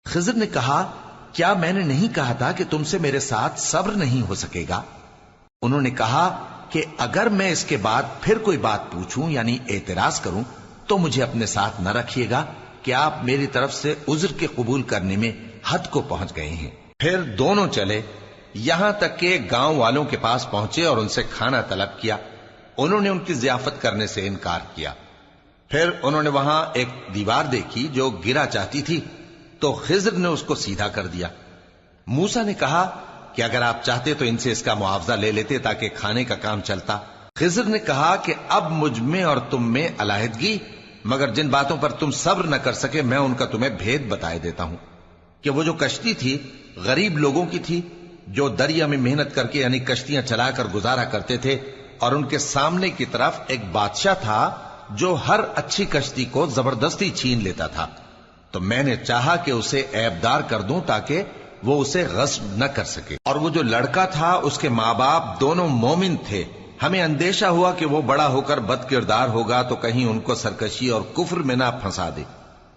خضر نے کہا کیا میں نے نہیں کہا تھا کہ تم سے میرے ساتھ صبر نہیں ہو سکے گا؟ انہوں نے کہا کہ اگر میں اس کے بعد پھر کوئی بات پوچھوں یعنی اعتراض کروں تو مجھے اپنے ساتھ نہ رکھیے گا کہ آپ میری طرف سے عذر کے قبول کرنے میں حد کو پہنچ گئے ہیں۔ پھر دونوں چلے یہاں تک کہ گاؤں والوں کے پاس پہنچے اور ان سے کھانا طلب کیا۔ انہوں نے ان کی ضیافت کرنے سے انکار کیا۔ پھر انہوں نے وہاں ایک دیوار دیکھی جو گرا چاہتی تھی تو خضر نے اس کو سیدھا کر دیا۔ موسیٰ نے کہا کہ اگر آپ چاہتے تو ان سے اس کا معاوضہ لے لیتے تاکہ کھانے کا کام چلتا۔ خضر نے کہا کہ اب مجھ میں اور تم میں علیحدگی، مگر جن باتوں پر تم صبر نہ کر سکے میں ان کا تمہیں بھید بتائے دیتا ہوں کہ وہ جو کشتی تھی غریب لوگوں کی تھی جو دریا میں محنت کر کے یعنی کشتیاں چلا کر گزارا کرتے تھے، اور ان کے سامنے کی طرف ایک بادشاہ تھا جو ہر اچھی کشتی کو زبردستی چھین لیتا تھا، تو میں نے چاہا کہ اسے عیبدار کر دوں تاکہ وہ اسے غصب نہ کر سکے۔ اور وہ جو لڑکا تھا اس کے ماں باپ دونوں مومن تھے، ہمیں اندیشہ ہوا کہ وہ بڑا ہو کر بد کردار ہوگا تو کہیں ان کو سرکشی اور کفر میں نہ پھنسا دے،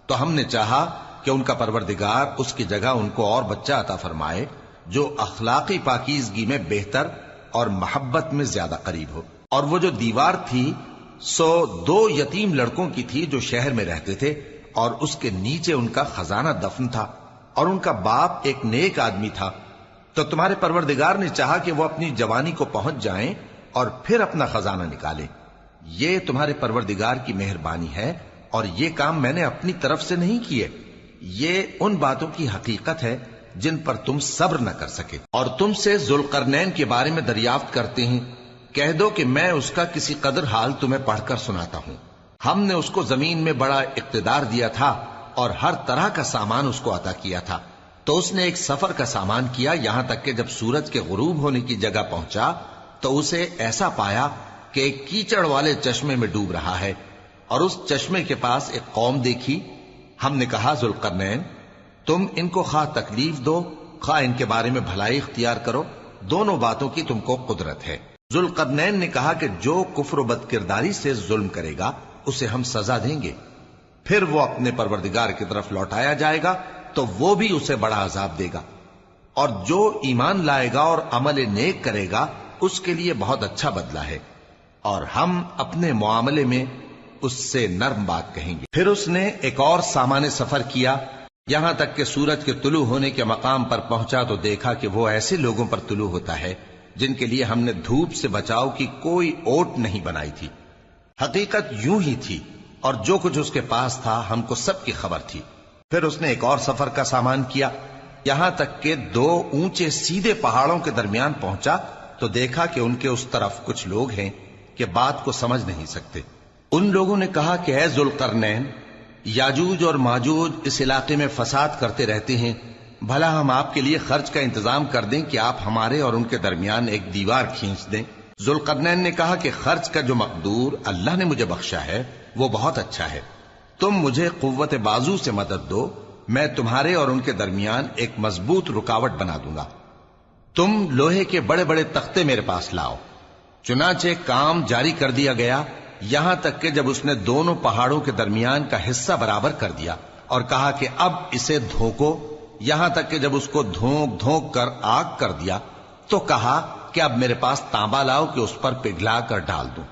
تو ہم نے چاہا کہ ان کا پروردگار اس کی جگہ ان کو اور بچہ عطا فرمائے جو اخلاقی پاکیزگی میں بہتر اور محبت میں زیادہ قریب ہو۔ اور وہ جو دیوار تھی سو 2 یتیم لڑکوں کی تھی جو شہر میں رہتے تھے، اور اس کے نیچے ان کا خزانہ دفن تھا، اور ان کا باپ ایک نیک آدمی تھا۔ تو تمہارے پروردگار نے چاہا کہ وہ اپنی جوانی کو پہنچ جائیں اور پھر اپنا خزانہ نکالیں۔ یہ تمہارے پروردگار کی مہربانی ہے، اور یہ کام میں نے اپنی طرف سے نہیں کیے، یہ ان باتوں کی حقیقت ہے جن پر تم صبر نہ کر سکے۔ اور تم سے ذوالقرنین کے بارے میں دریافت کرتے ہیں، کہہ دو کہ میں اس کا کسی قدر حال تمہیں پڑھ کر سناتا ہوں۔ ہم نے اس کو زمین میں بڑا اقتدار دیا تھا اور ہر طرح کا سامان اس کو عطا کیا تھا، تو اس نے ایک سفر کا سامان کیا، یہاں تک کہ جب سورج کے غروب ہونے کی جگہ پہنچا تو اسے ایسا پایا کہ ایک کیچڑ والے چشمے میں ڈوب رہا ہے، اور اس چشمے کے پاس ایک قوم دیکھی۔ ہم نے کہا ذوالقرنین تم ان کو خواہ تکلیف دو خواہ ان کے بارے میں بھلائی اختیار کرو، دونوں باتوں کی تم کو قدرت ہے۔ ذوالقرنین نے کہا کہ جو کفر و بد کرداری سے ظلم کرے گا اسے ہم سزا دیں گے، پھر وہ اپنے پروردگار کی طرف لوٹایا جائے گا تو وہ بھی اسے بڑا عذاب دے گا، اور جو ایمان لائے گا اور عمل نیک کرے گا اس کے لیے بہت اچھا بدلہ ہے، اور ہم اپنے معاملے میں اس سے نرم بات کہیں گے۔ پھر اس نے ایک اور سامان سفر کیا، یہاں تک کہ سورج کے طلوع ہونے کے مقام پر پہنچا تو دیکھا کہ وہ ایسے لوگوں پر طلوع ہوتا ہے جن کے لیے ہم نے دھوپ سے بچاؤ کی کوئی اوٹ نہیں بنائی تھی۔ حقیقت یوں ہی تھی، اور جو کچھ اس کے پاس تھا ہم کو سب کی خبر تھی۔ پھر اس نے ایک اور سفر کا سامان کیا، یہاں تک کہ 2 اونچے سیدھے پہاڑوں کے درمیان پہنچا تو دیکھا کہ ان کے اس طرف کچھ لوگ ہیں کہ بات کو سمجھ نہیں سکتے۔ ان لوگوں نے کہا کہ اے ذوالقرنین، یاجوج اور ماجوج اس علاقے میں فساد کرتے رہتے ہیں، بھلا ہم آپ کے لیے خرچ کا انتظام کر دیں کہ آپ ہمارے اور ان کے درمیان ایک دیوار کھینچ دیں۔ ذوالقرنین نے کہا کہ خرچ کا جو مقدور اللہ نے مجھے بخشا ہے وہ بہت اچھا ہے، تم مجھے قوت بازو سے مدد دو، میں تمہارے اور ان کے درمیان ایک مضبوط رکاوٹ بنا دوں گا۔ تم لوہے کے بڑے بڑے تختے میرے پاس لاؤ۔ چنانچہ کام جاری کر دیا گیا، یہاں تک کہ جب اس نے دونوں پہاڑوں کے درمیان کا حصہ برابر کر دیا اور کہا کہ اب اسے دھوکو، یہاں تک کہ جب اس کو دھونک دھونک کر آگ کر دیا تو کہا کہ اب میرے پاس تانبا لاؤ کہ اس پر پگھلا کر ڈال دوں۔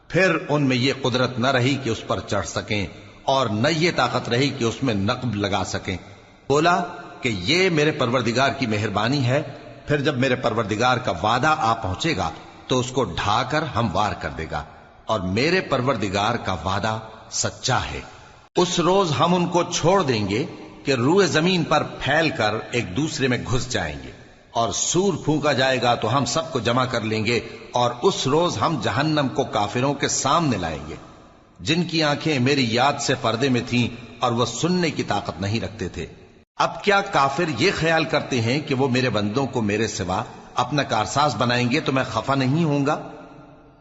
پھر ان میں یہ قدرت نہ رہی کہ اس پر چڑھ سکیں، اور نہ یہ طاقت رہی کہ اس میں نقب لگا سکیں۔ بولا کہ یہ میرے پروردگار کی مہربانی ہے، پھر جب میرے پروردگار کا وعدہ آ پہنچے گا تو اس کو ڈھا کر ہموار کر دے گا، اور میرے پروردگار کا وعدہ سچا ہے۔ اس روز ہم ان کو چھوڑ دیں گے کہ روئے زمین پر پھیل کر ایک دوسرے میں گھس جائیں گے، اور سور پھونکا جائے گا تو ہم سب کو جمع کر لیں گے، اور اس روز ہم جہنم کو کافروں کے سامنے لائیں گے جن کی آنکھیں میری یاد سے پردے میں تھیں اور وہ سننے کی طاقت نہیں رکھتے تھے۔ اب کیا کافر یہ خیال کرتے ہیں کہ وہ میرے بندوں کو میرے سوا اپنا کارساز بنائیں گے تو میں خفا نہیں ہوں گا؟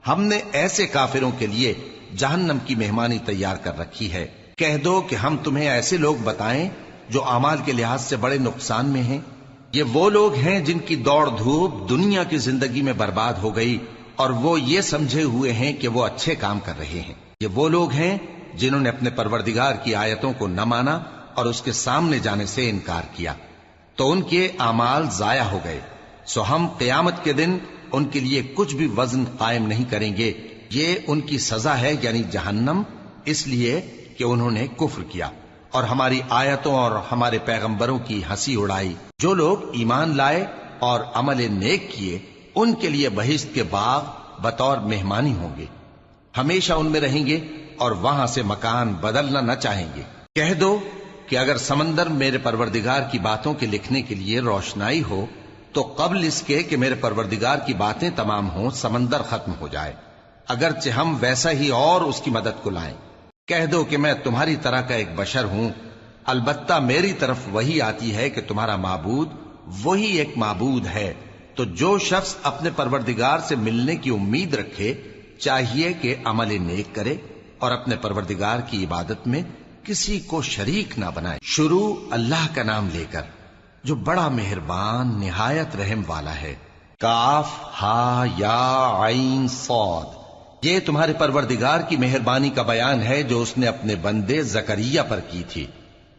ہم نے ایسے کافروں کے لیے جہنم کی مہمانی تیار کر رکھی ہے۔ کہہ دو کہ ہم تمہیں ایسے لوگ بتائیں جو اعمال کے لحاظ سے بڑے نقصان میں ہیں۔ یہ وہ لوگ ہیں جن کی دوڑ دھوپ دنیا کی زندگی میں برباد ہو گئی، اور وہ یہ سمجھے ہوئے ہیں کہ وہ اچھے کام کر رہے ہیں۔ یہ وہ لوگ ہیں جنہوں نے اپنے پروردگار کی آیتوں کو نہ مانا اور اس کے سامنے جانے سے انکار کیا تو ان کے اعمال ضائع ہو گئے، سو ہم قیامت کے دن ان کے لیے کچھ بھی وزن قائم نہیں کریں گے، یہ ان کی سزا ہے یعنی جہنم، اس لیے کہ انہوں نے کفر کیا اور ہماری آیتوں اور ہمارے پیغمبروں کی ہنسی اڑائی۔ جو لوگ ایمان لائے اور عمل نیک کیے ان کے لیے بہشت کے باغ بطور مہمانی ہوں گے، ہمیشہ ان میں رہیں گے اور وہاں سے مکان بدلنا نہ چاہیں گے۔ کہہ دو کہ اگر سمندر میرے پروردگار کی باتوں کے لکھنے کے لیے روشنائی ہو تو قبل اس کے کہ میرے پروردگار کی باتیں تمام ہوں سمندر ختم ہو جائے، اگرچہ ہم ویسا ہی اور اس کی مدد کو لائیں۔ کہہ دو کہ میں تمہاری طرح کا ایک بشر ہوں، البتہ میری طرف وہی آتی ہے کہ تمہارا معبود وہی ایک معبود ہے، تو جو شخص اپنے پروردگار سے ملنے کی امید رکھے چاہیے کہ عمل نیک کرے اور اپنے پروردگار کی عبادت میں کسی کو شریک نہ بنائے۔ شروع اللہ کا نام لے کر جو بڑا مہربان نہایت رحم والا ہے۔ کاف ہا یا عین صاد، یہ تمہارے پروردگار کی مہربانی کا بیان ہے جو اس نے اپنے بندے زکریا پر کی تھی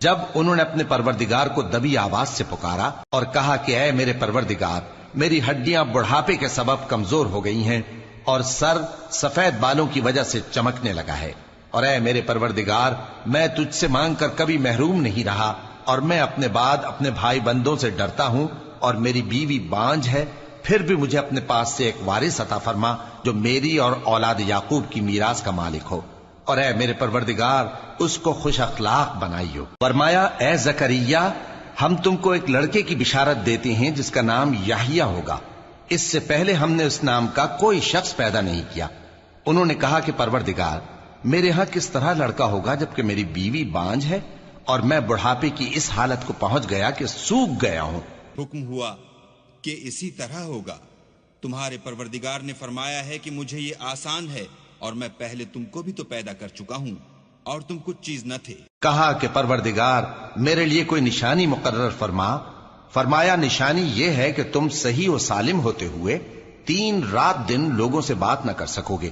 جب انہوں نے اپنے پروردگار کو دبی آواز سے پکارا اور کہا کہ اے میرے پروردگار، میری ہڈیاں بڑھاپے کے سبب کمزور ہو گئی ہیں اور سر سفید بالوں کی وجہ سے چمکنے لگا ہے، اور اے میرے پروردگار، میں تجھ سے مانگ کر کبھی محروم نہیں رہا، اور میں اپنے بعد اپنے بھائی بندوں سے ڈرتا ہوں، اور میری بیوی بانجھ ہے، پھر بھی مجھے اپنے پاس سے ایک وارث عطا فرما جو میری اور اولاد یعقوب کی میراث کا مالک ہو، اور اے میرے پروردگار اس کو خوش اخلاق بنائیو۔ فرمایا اے زکریا، ہم تم کو ایک لڑکے کی بشارت دیتے ہیں جس کا نام یحییٰ ہوگا، اس سے پہلے ہم نے اس نام کا کوئی شخص پیدا نہیں کیا۔ انہوں نے کہا کہ پروردگار، میرے ہاں کس طرح لڑکا ہوگا جبکہ میری بیوی بانجھ ہے اور میں بڑھاپے کی اس حالت کو پہنچ گیا کہ سوکھ گیا ہوں۔ حکم ہوا کہ اسی طرح ہوگا، تمہارے پروردگار نے فرمایا ہے کہ مجھے یہ آسان ہے، اور میں پہلے تم کو بھی تو پیدا کر چکا ہوں اور تم کچھ چیز نہ تھے۔ کہا کہ پروردگار میرے لیے کوئی نشانی مقرر فرما۔ فرمایا نشانی یہ ہے کہ تم صحیح و سالم ہوتے ہوئے 3 رات دن لوگوں سے بات نہ کر سکو گے۔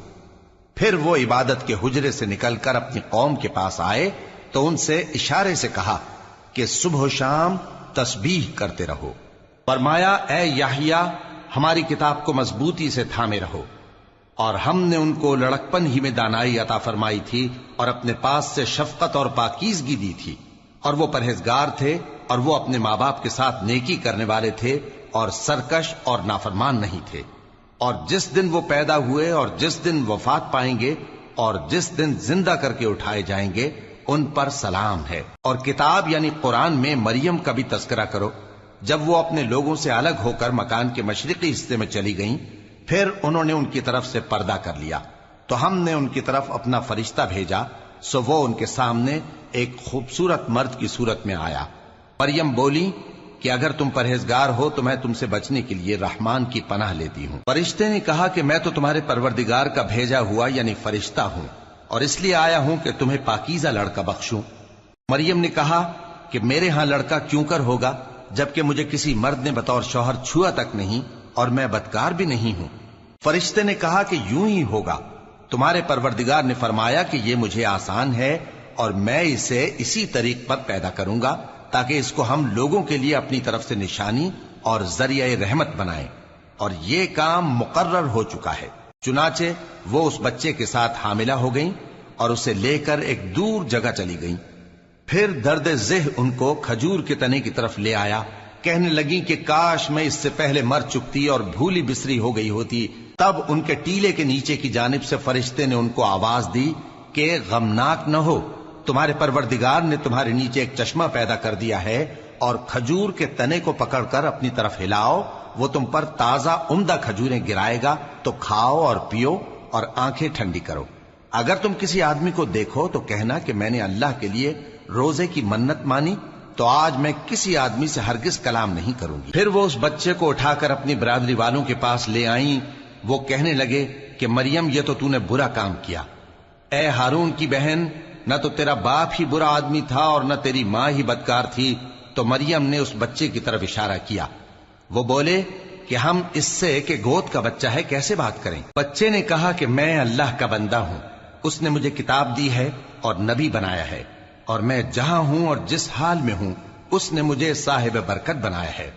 پھر وہ عبادت کے حجرے سے نکل کر اپنی قوم کے پاس آئے تو ان سے اشارے سے کہا کہ صبح و شام تسبیح کرتے رہو۔ فرمایا اے یحییٰ، ہماری کتاب کو مضبوطی سے تھامے رہو، اور ہم نے ان کو لڑکپن ہی میں دانائی عطا فرمائی تھی اور اپنے پاس سے شفقت اور پاکیزگی دی تھی، اور وہ پرہیزگار تھے اور وہ اپنے ماں باپ کے ساتھ نیکی کرنے والے تھے اور سرکش اور نافرمان نہیں تھے۔ اور جس دن وہ پیدا ہوئے اور جس دن وفات پائیں گے اور جس دن زندہ کر کے اٹھائے جائیں گے ان پر سلام ہے۔ اور کتاب یعنی قرآن میں مریم کا بھی تذکرہ کرو، جب وہ اپنے لوگوں سے الگ ہو کر مکان کے مشرقی حصے میں چلی گئیں، پھر انہوں نے ان کی طرف سے پردہ کر لیا تو ہم نے ان کی طرف اپنا فرشتہ بھیجا، سو وہ ان کے سامنے ایک خوبصورت مرد کی صورت میں آیا۔ مریم بولی کہ اگر تم پرہیزگار ہو تو میں تم سے بچنے کے لیے رحمان کی پناہ لیتی ہوں۔ فرشتے نے کہا کہ میں تو تمہارے پروردگار کا بھیجا ہوا یعنی فرشتہ ہوں، اور اس لیے آیا ہوں کہ تمہیں پاکیزہ لڑکا بخشوں۔ مریم نے کہا کہ میرے ہاں لڑکا کیوں کر ہوگا جبکہ مجھے کسی مرد نے بطور شوہر چھوا تک نہیں اور میں بدکار بھی نہیں ہوں۔ فرشتے نے کہا کہ یوں ہی ہوگا، تمہارے پروردگار نے فرمایا کہ یہ مجھے آسان ہے اور میں اسے اسی طریق پر پیدا کروں گا تاکہ اس کو ہم لوگوں کے لیے اپنی طرف سے نشانی اور ذریعہ رحمت بنائیں، اور یہ کام مقرر ہو چکا ہے۔ چنانچہ وہ اس بچے کے ساتھ حاملہ ہو گئیں اور اسے لے کر ایک دور جگہ چلی گئیں۔ پھر درد ذہ ان کو کھجور کے تنے کی طرف لے آیا، کہنے لگی کہ کاش میں اس سے پہلے مر چکتی اور بھولی بسری ہو گئی ہوتی۔ تب ان کے ٹیلے کے نیچے کی جانب سے فرشتے نے ان کو آواز دی کہ غمناک نہ ہو، تمہارے پروردگار نے تمہارے نیچے ایک چشمہ پیدا کر دیا ہے، اور کھجور کے تنے کو پکڑ کر اپنی طرف ہلاؤ، وہ تم پر تازہ عمدہ کھجوریں گرائے گا، تو کھاؤ اور پیو اور آنکھیں ٹھنڈی کرو۔ اگر تم کسی آدمی کو دیکھو تو کہنا کہ میں نے اللہ کے لیے روزے کی منت مانی، تو آج میں کسی آدمی سے ہرگز کلام نہیں کروں گی۔ پھر وہ اس بچے کو اٹھا کر اپنی برادری والوں کے پاس لے آئیں۔ وہ کہنے لگے کہ مریم یہ تو نے برا کام کیا، اے ہارون کی بہن، نہ تو تیرا باپ ہی برا آدمی تھا اور نہ تیری ماں ہی بدکار تھی۔ تو مریم نے اس بچے کی طرف اشارہ کیا۔ وہ بولے کہ ہم اس سے کہ گود کا بچہ ہے کیسے بات کریں؟ بچے نے کہا کہ میں اللہ کا بندہ ہوں، اس نے مجھے کتاب دی ہے اور نبی بنایا ہے، اور میں جہاں ہوں اور جس حال میں ہوں اس نے مجھے صاحب برکت بنایا ہے،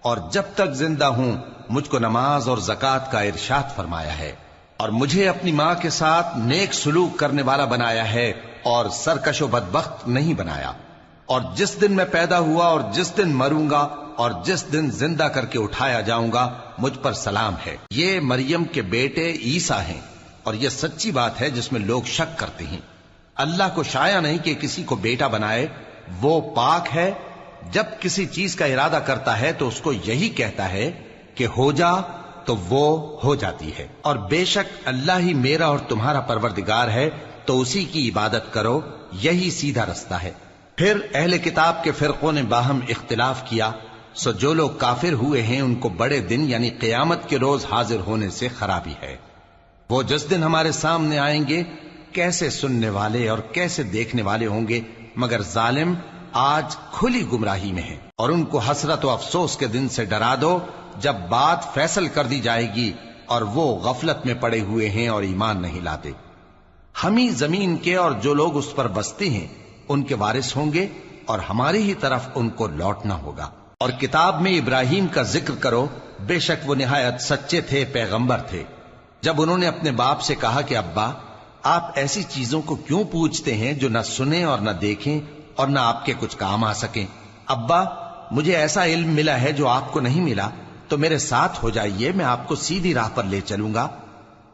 اور جب تک زندہ ہوں مجھ کو نماز اور زکوٰۃ کا ارشاد فرمایا ہے، اور مجھے اپنی ماں کے ساتھ نیک سلوک کرنے والا بنایا ہے اور سرکش و بدبخت نہیں بنایا، اور جس دن میں پیدا ہوا اور جس دن مروں گا اور جس دن زندہ کر کے اٹھایا جاؤں گا مجھ پر سلام ہے۔ یہ مریم کے بیٹے عیسیٰ ہیں، اور یہ سچی بات ہے جس میں لوگ شک کرتے ہیں۔ اللہ کو شایع نہیں کہ کسی کو بیٹا بنائے، وہ پاک ہے، جب کسی چیز کا ارادہ کرتا ہے تو اس کو یہی کہتا ہے کہ ہو جا تو وہ ہو جاتی ہے، اور بے شک اللہ ہی میرا اور تمہارا پروردگار ہے، تو اسی کی عبادت کرو، یہی سیدھا رستہ ہے۔ پھر اہل کتاب کے فرقوں نے باہم اختلاف کیا، سو جو لوگ کافر ہوئے ہیں ان کو بڑے دن یعنی قیامت کے روز حاضر ہونے سے خرابی ہے۔ وہ جس دن ہمارے سامنے آئیں گے کیسے سننے والے اور کیسے دیکھنے والے ہوں گے، مگر ظالم آج کھلی گمراہی میں ہیں۔ اور ان کو حسرت و افسوس کے دن سے ڈرا دو جب بات فیصل کر دی جائے گی اور وہ غفلت میں پڑے ہوئے ہیں اور ایمان نہیں لاتے۔ ہم ہی زمین کے اور جو لوگ اس پر بستے ہیں ان کے وارث ہوں گے، اور ہماری ہی طرف ان کو لوٹنا ہوگا۔ اور کتاب میں ابراہیم کا ذکر کرو، بے شک وہ نہایت سچے تھے، پیغمبر تھے۔ جب انہوں نے اپنے باپ سے کہا کہ ابا، آپ ایسی چیزوں کو کیوں پوچھتے ہیں جو نہ سنیں اور نہ دیکھیں اور نہ آپ کے کچھ کام آ سکیں؟ ابا، مجھے ایسا علم ملا ہے جو آپ کو نہیں ملا، تو میرے ساتھ ہو جائیے، میں آپ کو سیدھی راہ پر لے چلوں گا۔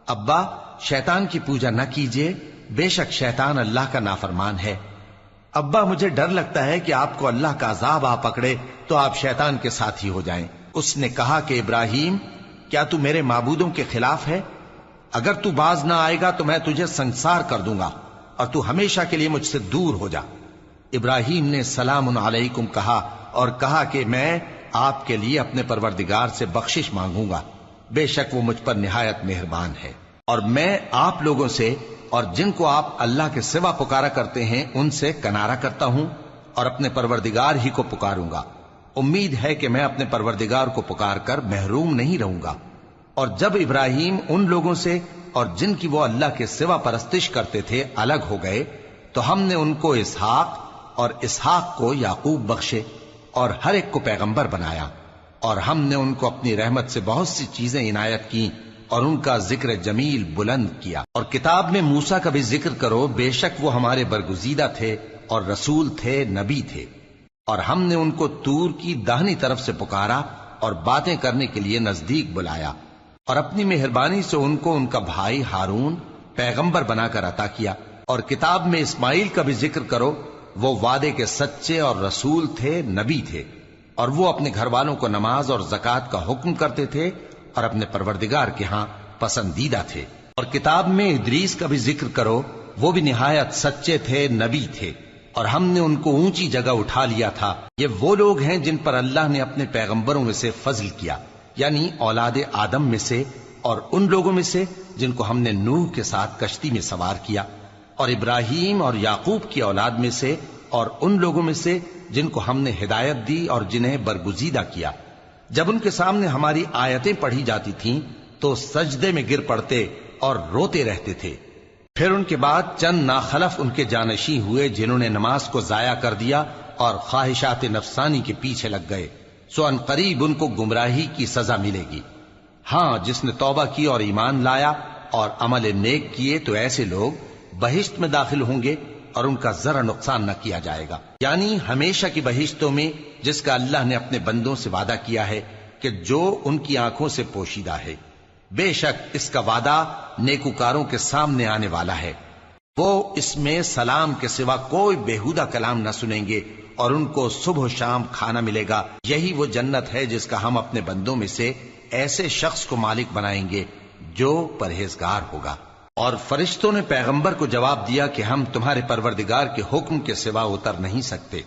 ابا، شیطان کی پوجا نہ کیجیے، بے شک شیطان اللہ کا نافرمان ہے۔ ابا، مجھے ڈر لگتا ہے کہ آپ کو اللہ کا عذاب آ پکڑے تو آپ شیطان کے ساتھی ہو جائیں۔ اس نے کہا کہ ابراہیم، کیا تو میرے معبودوں کے خلاف ہے؟ اگر تو باز نہ آئے گا تو میں تجھے سنسار کر دوں گا، اور تو ہمیشہ کے لیے مجھ سے دور ہو جا۔ ابراہیم نے سلام علیکم کہا اور کہا کہ میں آپ کے لیے اپنے پروردگار سے بخشش مانگوں گا، بے شک وہ مجھ پر نہایت مہربان ہے۔ اور میں آپ لوگوں سے اور جن کو آپ اللہ کے سوا پکارا کرتے ہیں ان سے کنارہ کرتا ہوں اور اپنے پروردگار ہی کو پکاروں گا۔ امید ہے کہ میں اپنے پروردگار کو پکار کر محروم نہیں رہوں گا۔ اور جب ابراہیم ان لوگوں سے اور جن کی وہ اللہ کے سوا پرستش کرتے تھے الگ ہو گئے تو ہم نے ان کو اسحاق اور اسحاق کو یعقوب بخشے اور ہر ایک کو پیغمبر بنایا، اور ہم نے ان کو اپنی رحمت سے بہت سی چیزیں عنایت کی اور ان کا ذکر جمیل بلند کیا۔ اور کتاب میں موسیٰ کا بھی ذکر کرو، بے شک وہ ہمارے برگزیدہ تھے اور رسول تھے، نبی تھے، اور ہم نے ان کو طور کی داہنی طرف سے پکارا اور باتیں کرنے کے لیے نزدیک بلایا، اور اپنی مہربانی سے ان کو ان کا بھائی ہارون پیغمبر بنا کر عطا کیا۔ اور کتاب میں اسماعیل کا بھی ذکر کرو، وہ وعدے کے سچے اور رسول تھے، نبی تھے، اور وہ اپنے گھر والوں کو نماز اور زکوٰۃ کا حکم کرتے تھے اور اپنے پروردگار کے ہاں پسندیدہ تھے۔ اور کتاب میں ادریس کا بھی ذکر کرو، وہ بھی نہایت سچے تھے، نبی تھے، اور ہم نے ان کو اونچی جگہ اٹھا لیا تھا۔ یہ وہ لوگ ہیں جن پر اللہ نے اپنے پیغمبروں میں سے فضل کیا، یعنی اولاد آدم میں سے، اور ان لوگوں میں سے جن کو ہم نے نوح کے ساتھ کشتی میں سوار کیا، اور ابراہیم اور یعقوب کی اولاد میں سے، اور ان لوگوں میں سے جن کو ہم نے ہدایت دی اور جنہیں برگزیدہ کیا۔ جب ان کے سامنے ہماری آیتیں پڑھی جاتی تھیں تو سجدے میں گر پڑتے اور روتے رہتے تھے۔ پھر ان کے بعد چند ناخلف ان کے جانشی ہوئے جنہوں نے نماز کو ضائع کر دیا اور خواہشات نفسانی کے پیچھے لگ گئے، سو ان قریب ان کو گمراہی کی سزا ملے گی۔ ہاں، جس نے توبہ کی اور ایمان لایا اور عمل نیک کیے تو ایسے لوگ بہشت میں داخل ہوں گے اور ان کا ذرا نقصان نہ کیا جائے گا، یعنی ہمیشہ کی بہشتوں میں، جس کا اللہ نے اپنے بندوں سے وعدہ کیا ہے کہ جو ان کی آنکھوں سے پوشیدہ ہے۔ بے شک اس کا وعدہ نیکوکاروں کے سامنے آنے والا ہے، وہ اس میں سلام کے سوا کوئی بےہودہ کلام نہ سنیں گے، اور ان کو صبح و شام کھانا ملے گا۔ یہی وہ جنت ہے جس کا ہم اپنے بندوں میں سے ایسے شخص کو مالک بنائیں گے جو پرہیزگار ہوگا۔ اور فرشتوں نے پیغمبر کو جواب دیا کہ ہم تمہارے پروردگار کے حکم کے سوا اتر نہیں سکتے۔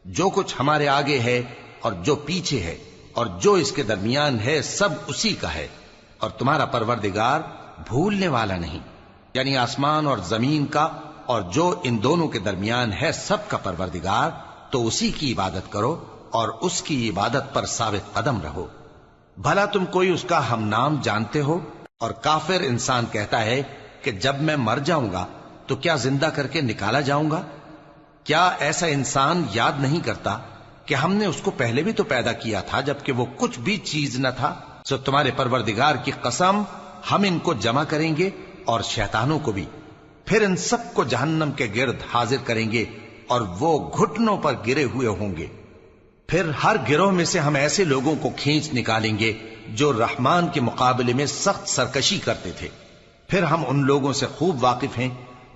جو کچھ ہمارے آگے ہے اور جو پیچھے ہے اور جو اس کے درمیان ہے سب اسی کا ہے، اور تمہارا پروردگار بھولنے والا نہیں، یعنی آسمان اور زمین کا اور جو ان دونوں کے درمیان ہے سب کا پروردگار، تو اسی کی عبادت کرو اور اس کی عبادت پر ثابت قدم رہو۔ بھلا تم کوئی اس کا ہم نام جانتے ہو؟ اور کافر انسان کہتا ہے کہ جب میں مر جاؤں گا تو کیا زندہ کر کے نکالا جاؤں گا؟ کیا ایسا انسان یاد نہیں کرتا کہ ہم نے اس کو پہلے بھی تو پیدا کیا تھا جبکہ وہ کچھ بھی چیز نہ تھا؟ سو تمہارے پروردگار کی قسم ہم ان کو جمع کریں گے اور شیطانوں کو بھی، پھر ان سب کو جہنم کے گرد حاضر کریں گے اور وہ گھٹنوں پر گرے ہوئے ہوں گے۔ پھر ہر گروہ میں سے ہم ایسے لوگوں کو کھینچ نکالیں گے جو رحمان کے مقابلے میں سخت سرکشی کرتے تھے، پھر ہم ان لوگوں سے خوب واقف ہیں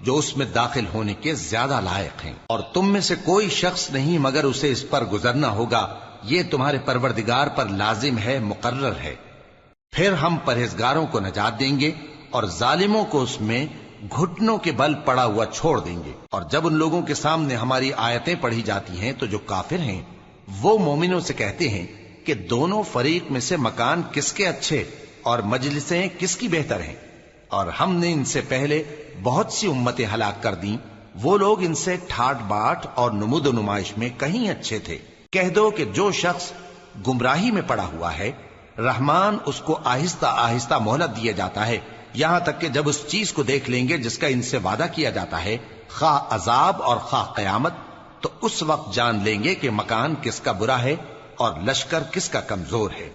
جو اس میں داخل ہونے کے زیادہ لائق ہیں، اور تم میں سے کوئی شخص نہیں مگر اسے اس پر گزرنا ہوگا، یہ تمہارے پروردگار پر لازم ہے، مقرر ہے۔ پھر ہم پرہیزگاروں کو نجات دیں گے اور ظالموں کو اس میں گھٹنوں کے بل پڑا ہوا چھوڑ دیں گے۔ اور جب ان لوگوں کے سامنے ہماری آیتیں پڑھی جاتی ہیں تو جو کافر ہیں وہ مومنوں سے کہتے ہیں کہ دونوں فریق میں سے مکان کس کے اچھے اور مجلسیں کس کی بہتر ہیں، اور ہم نے ان سے پہلے بہت سی امتیں ہلاک کر دیں، وہ لوگ ان سے ٹھاٹ باٹ اور نمود و نمائش میں کہیں اچھے تھے۔ کہہ دو کہ جو شخص گمراہی میں پڑا ہوا ہے رحمان اس کو آہستہ آہستہ مہلت دیا جاتا ہے، یہاں تک کہ جب اس چیز کو دیکھ لیں گے جس کا ان سے وعدہ کیا جاتا ہے، خواہ عذاب اور خواہ قیامت، تو اس وقت جان لیں گے کہ مکان کس کا برا ہے اور لشکر کس کا کمزور ہے۔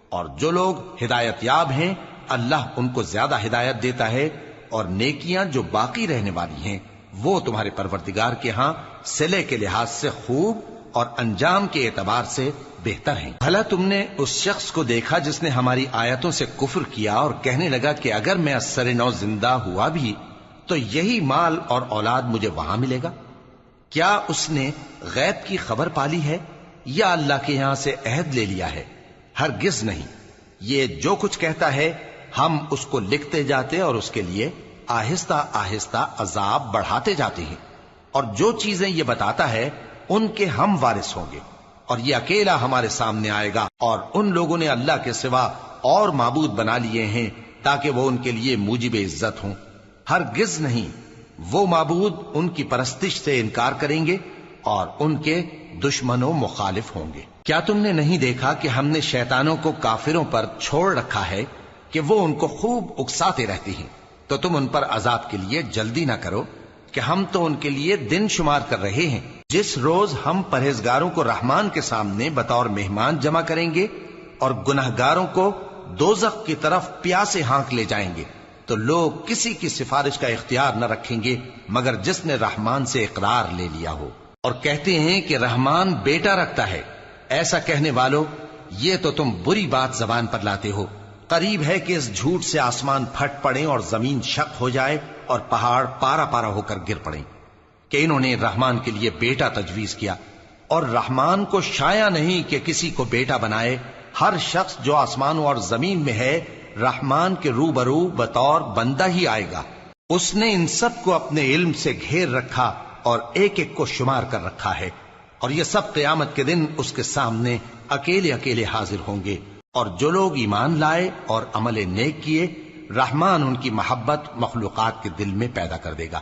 اور جو لوگ ہدایت یاب ہیں اللہ ان کو زیادہ ہدایت دیتا ہے، اور نیکیاں جو باقی رہنے والی ہیں وہ تمہارے پروردگار کے ہاں صلے کے لحاظ سے خوب اور انجام کے اعتبار سے بہتر ہیں۔ بھلا تم نے اس شخص کو دیکھا جس نے ہماری آیتوں سے کفر کیا اور کہنے لگا کہ اگر میں اثر نو زندہ ہوا بھی تو یہی مال اور اولاد مجھے وہاں ملے گا؟ کیا اس نے غیب کی خبر پالی ہے یا اللہ کے یہاں سے عہد لے لیا ہے؟ ہرگز نہیں، یہ جو کچھ کہتا ہے ہم اس کو لکھتے جاتے اور اس کے لیے آہستہ آہستہ عذاب بڑھاتے جاتے ہیں، اور جو چیزیں یہ بتاتا ہے ان کے ہم وارث ہوں گے، اور یہ اکیلا ہمارے سامنے آئے گا۔ اور ان لوگوں نے اللہ کے سوا اور معبود بنا لیے ہیں تاکہ وہ ان کے لیے موجب عزت ہوں، ہرگز نہیں، وہ معبود ان کی پرستش سے انکار کریں گے اور ان کے دشمن و مخالف ہوں گے۔ کیا تم نے نہیں دیکھا کہ ہم نے شیطانوں کو کافروں پر چھوڑ رکھا ہے کہ وہ ان کو خوب اکساتے رہتے ہیں؟ تو تم ان پر عذاب کے لیے جلدی نہ کرو کہ ہم تو ان کے لیے دن شمار کر رہے ہیں۔ جس روز ہم پرہیزگاروں کو رحمان کے سامنے بطور مہمان جمع کریں گے اور گناہگاروں کو دوزخ کی طرف پیاسے ہانک لے جائیں گے، تو لوگ کسی کی سفارش کا اختیار نہ رکھیں گے مگر جس نے رحمان سے اقرار لے لیا ہو، اور کہتے ہیں کہ رحمان بیٹا رکھتا ہے۔ ایسا کہنے والوں، یہ تو تم بری بات زبان پر لاتے ہو۔ قریب ہے کہ اس جھوٹ سے آسمان پھٹ پڑے اور زمین شق ہو جائے اور پہاڑ پارا پارا ہو کر گر پڑیں کہ انہوں نے رحمان کے لیے بیٹا تجویز کیا، اور رحمان کو شایع نہیں کہ کسی کو بیٹا بنائے۔ ہر شخص جو آسمانوں اور زمین میں ہے رحمان کے روبرو بطور بندہ ہی آئے گا۔ اس نے ان سب کو اپنے علم سے گھیر رکھا اور ایک ایک کو شمار کر رکھا ہے، اور یہ سب قیامت کے دن اس کے سامنے اکیلے اکیلے حاضر ہوں گے۔ اور جو لوگ ایمان لائے اور عمل نیک کیے رحمان ان کی محبت مخلوقات کے دل میں پیدا کر دے گا۔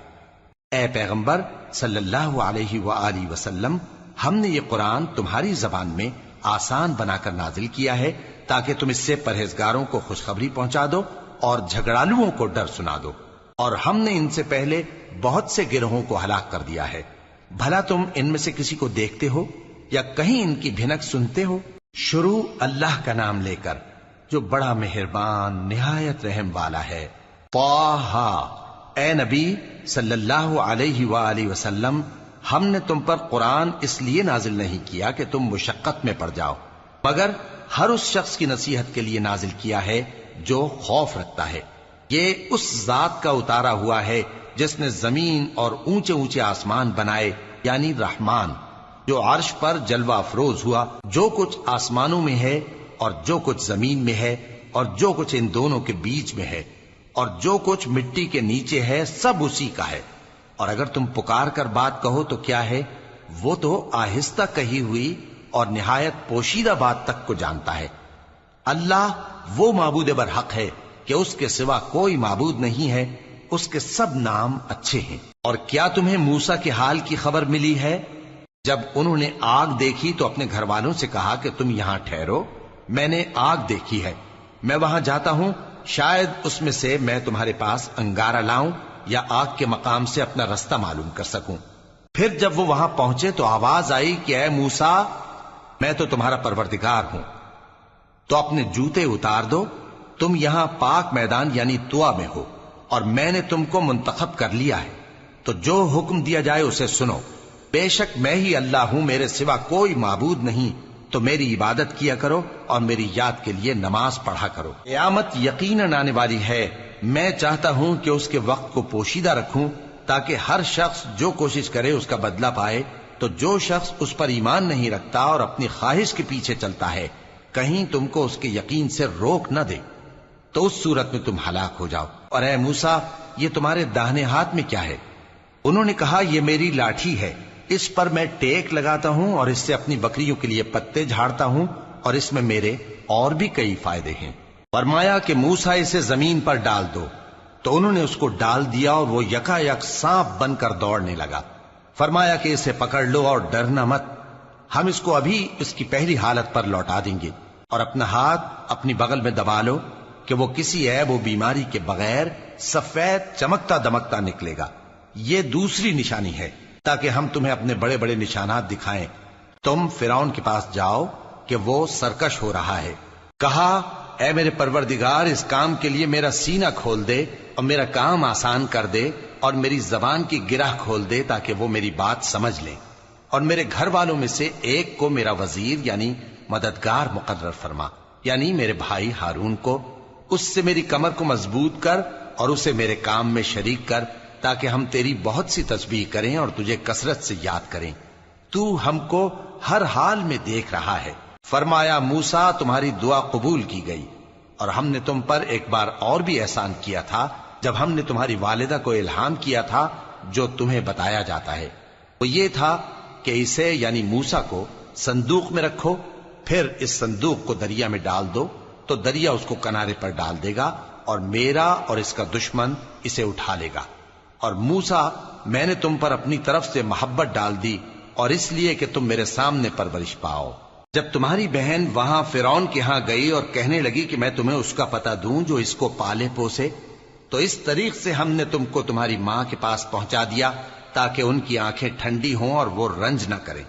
اے پیغمبر صلی اللہ علیہ وآلہ وسلم، ہم نے یہ قرآن تمہاری زبان میں آسان بنا کر نازل کیا ہے تاکہ تم اس سے پرہیزگاروں کو خوشخبری پہنچا دو اور جھگڑالوؤں کو ڈر سنا دو، اور ہم نے ان سے پہلے بہت سے گروہوں کو ہلاک کر دیا ہے۔ بھلا تم ان میں سے کسی کو دیکھتے ہو یا کہیں ان کی بھنک سنتے ہو؟ شروع اللہ کا نام لے کر جو بڑا مہربان نہایت رحم والا ہے۔ طٰہٰ، اے نبی صلی اللہ علیہ وآلہ وسلم، ہم نے تم پر قرآن اس لیے نازل نہیں کیا کہ تم مشقت میں پڑ جاؤ، مگر ہر اس شخص کی نصیحت کے لیے نازل کیا ہے جو خوف رکھتا ہے۔ یہ اس ذات کا اتارا ہوا ہے جس نے زمین اور اونچے اونچے آسمان بنائے، یعنی رحمان، جو عرش پر جلوہ افروز ہوا۔ جو کچھ آسمانوں میں ہے اور جو کچھ زمین میں ہے اور جو کچھ ان دونوں کے بیچ میں ہے اور جو کچھ مٹی کے نیچے ہے، سب اسی کا ہے۔ اور اگر تم پکار کر بات کہو تو کیا ہے، وہ تو آہستہ کہی ہوئی اور نہایت پوشیدہ بات تک کو جانتا ہے۔ اللہ وہ معبود برحق ہے کہ اس کے سوا کوئی معبود نہیں ہے، اس کے سب نام اچھے ہیں۔ اور کیا تمہیں موسیٰ کے حال کی خبر ملی ہے؟ جب انہوں نے آگ دیکھی تو اپنے گھر والوں سے کہا کہ تم یہاں ٹھہرو، میں نے آگ دیکھی ہے، میں وہاں جاتا ہوں، شاید اس میں سے میں تمہارے پاس انگارہ لاؤں یا آگ کے مقام سے اپنا رستہ معلوم کر سکوں۔ پھر جب وہ وہاں پہنچے تو آواز آئی کہ اے موسیٰ، میں تو تمہارا پروردگار ہوں، تو اپنے جوتے اتار دو، تم یہاں پاک میدان یعنی طوا میں ہو، اور میں نے تم کو منتخب کر لیا ہے، تو جو حکم دیا جائے اسے سنو۔ بے شک میں ہی اللہ ہوں، میرے سوا کوئی معبود نہیں، تو میری عبادت کیا کرو اور میری یاد کے لیے نماز پڑھا کرو۔ قیامت یقیناً آنے والی ہے، میں چاہتا ہوں کہ اس کے وقت کو پوشیدہ رکھوں تاکہ ہر شخص جو کوشش کرے اس کا بدلہ پائے، تو جو شخص اس پر ایمان نہیں رکھتا اور اپنی خواہش کے پیچھے چلتا ہے کہیں تم کو اس کے یقین سے روک نہ دے، تو اس صورت میں تم ہلاک ہو جاؤ۔ اور اے موسیٰ، یہ تمہارے داہنے ہاتھ میں کیا ہے؟ انہوں نے کہا یہ میری لاٹھی ہے، اس پر میں ٹیک لگاتا ہوں اور اس سے اپنی بکریوں کے لیے پتے جھاڑتا ہوں، اور اس میں میرے اور بھی کئی فائدے ہیں۔ فرمایا کہ موسیٰ اسے زمین پر ڈال دو، تو انہوں نے اس کو ڈال دیا اور وہ یکا یک سانپ بن کر دوڑنے لگا۔ فرمایا کہ اسے پکڑ لو اور ڈرنا مت، ہم اس کو ابھی اس کی پہلی حالت پر لوٹا دیں گے، اور اپنا ہاتھ اپنی بغل میں دبا لو کہ وہ کسی عیب و بیماری کے بغیر سفید چمکتا دمکتا نکلے گا۔ یہ دوسری نشانی ہے تاکہ ہم تمہیں اپنے بڑے بڑے نشانات دکھائیں۔ تم فرعون کے پاس جاؤ کہ وہ سرکش ہو رہا ہے۔ کہا اے میرے پروردگار، اس کام کے لیے میرا سینہ کھول دے اور میرا کام آسان کر دے، اور میری زبان کی گرہ کھول دے تاکہ وہ میری بات سمجھ لیں، اور میرے گھر والوں میں سے ایک کو میرا وزیر یعنی مددگار مقرر فرما، یعنی میرے بھائی ہارون کو۔ اس سے میری کمر کو مضبوط کر اور اسے میرے کام میں شریک کر، تاکہ ہم تیری بہت سی تسبیح کریں اور تجھے کثرت سے یاد کریں، تو ہم کو ہر حال میں دیکھ رہا ہے۔ فرمایا موسیٰ، تمہاری دعا قبول کی گئی، اور ہم نے تم پر ایک بار اور بھی احسان کیا تھا جب ہم نے تمہاری والدہ کو الہام کیا تھا جو تمہیں بتایا جاتا ہے۔ وہ یہ تھا کہ اسے یعنی موسیٰ کو صندوق میں رکھو، پھر اس صندوق کو دریا میں ڈال دو، تو دریا اس کو کنارے پر ڈال دے گا، اور میرا اور اس کا دشمن اسے اٹھا لے گا۔ اور موسیٰ، میں نے تم پر اپنی طرف سے محبت ڈال دی، اور اس لیے کہ تم میرے سامنے پرورش پاؤ۔ جب تمہاری بہن وہاں فرعون کے ہاں گئی اور کہنے لگی کہ میں تمہیں اس کا پتہ دوں جو اس کو پالے پوسے، تو اس طریق سے ہم نے تم کو تمہاری ماں کے پاس پہنچا دیا تاکہ ان کی آنکھیں ٹھنڈی ہوں اور وہ رنج نہ کریں۔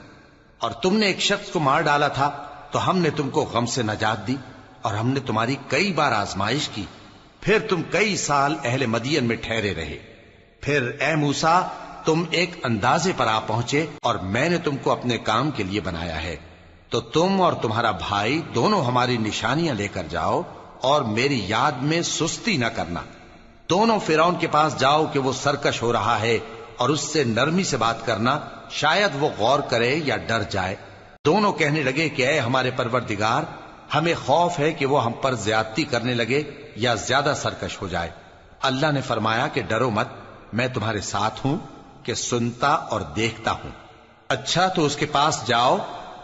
اور تم نے ایک شخص کو مار ڈالا تھا تو ہم نے تم کو غم سے نجات دی، اور ہم نے تمہاری کئی بار آزمائش کی، پھر تم کئی سال اہل مدین میں ٹھہرے رہے۔ پھر اے موسیٰ، تم ایک اندازے پر آ پہنچے اور میں نے تم کو اپنے کام کے لیے بنایا ہے، تو تم اور تمہارا بھائی دونوں ہماری نشانیاں لے کر جاؤ اور میری یاد میں سستی نہ کرنا۔ دونوں فرعون کے پاس جاؤ کہ وہ سرکش ہو رہا ہے، اور اس سے نرمی سے بات کرنا، شاید وہ غور کرے یا ڈر جائے۔ دونوں کہنے لگے کہ اے ہمارے پروردگار، ہمیں خوف ہے کہ وہ ہم پر زیادتی کرنے لگے یا زیادہ سرکش ہو جائے۔ اللہ نے فرمایا کہ ڈرو مت، میں تمہارے ساتھ ہوں کہ سنتا اور دیکھتا ہوں۔ اچھا تو اس کے پاس جاؤ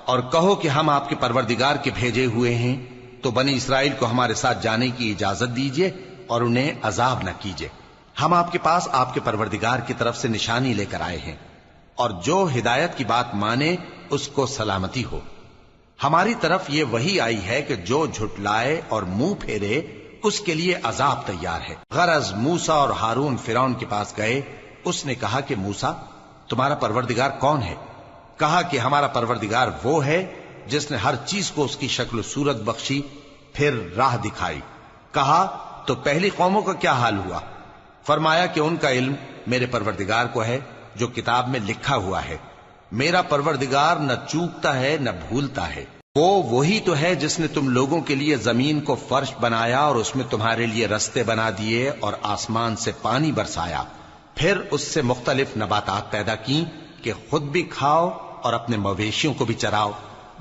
اور کہو کہ ہم آپ کے پروردگار کے بھیجے ہوئے ہیں، تو بنی اسرائیل کو ہمارے ساتھ جانے کی اجازت دیجیے اور انہیں عذاب نہ کیجیے۔ ہم آپ کے پاس آپ کے پروردگار کی طرف سے نشانی لے کر آئے ہیں، اور جو ہدایت کی بات مانے اس کو سلامتی ہو۔ ہماری طرف یہ وحی آئی ہے کہ جو جھٹلائے اور منہ پھیرے اس کے لیے عذاب تیار ہے۔ غرض موسیٰ اور ہارون فرعون کے پاس گئے، اس نے کہا کہ موسیٰ، تمہارا پروردگار کون ہے؟ کہا کہ ہمارا پروردگار وہ ہے جس نے ہر چیز کو اس کی شکل و صورت بخشی، پھر راہ دکھائی۔ کہا تو پہلی قوموں کا کیا حال ہوا؟ فرمایا کہ ان کا علم میرے پروردگار کو ہے جو کتاب میں لکھا ہوا ہے۔ میرا پروردگار نہ چوکتا ہے نہ بھولتا ہے۔ وہ وہی تو ہے جس نے تم لوگوں کے لیے زمین کو فرش بنایا اور اس میں تمہارے لیے رستے بنا دیے اور آسمان سے پانی برسایا، پھر اس سے مختلف نباتات پیدا کی کہ خود بھی کھاؤ اور اپنے مویشیوں کو بھی چراؤ۔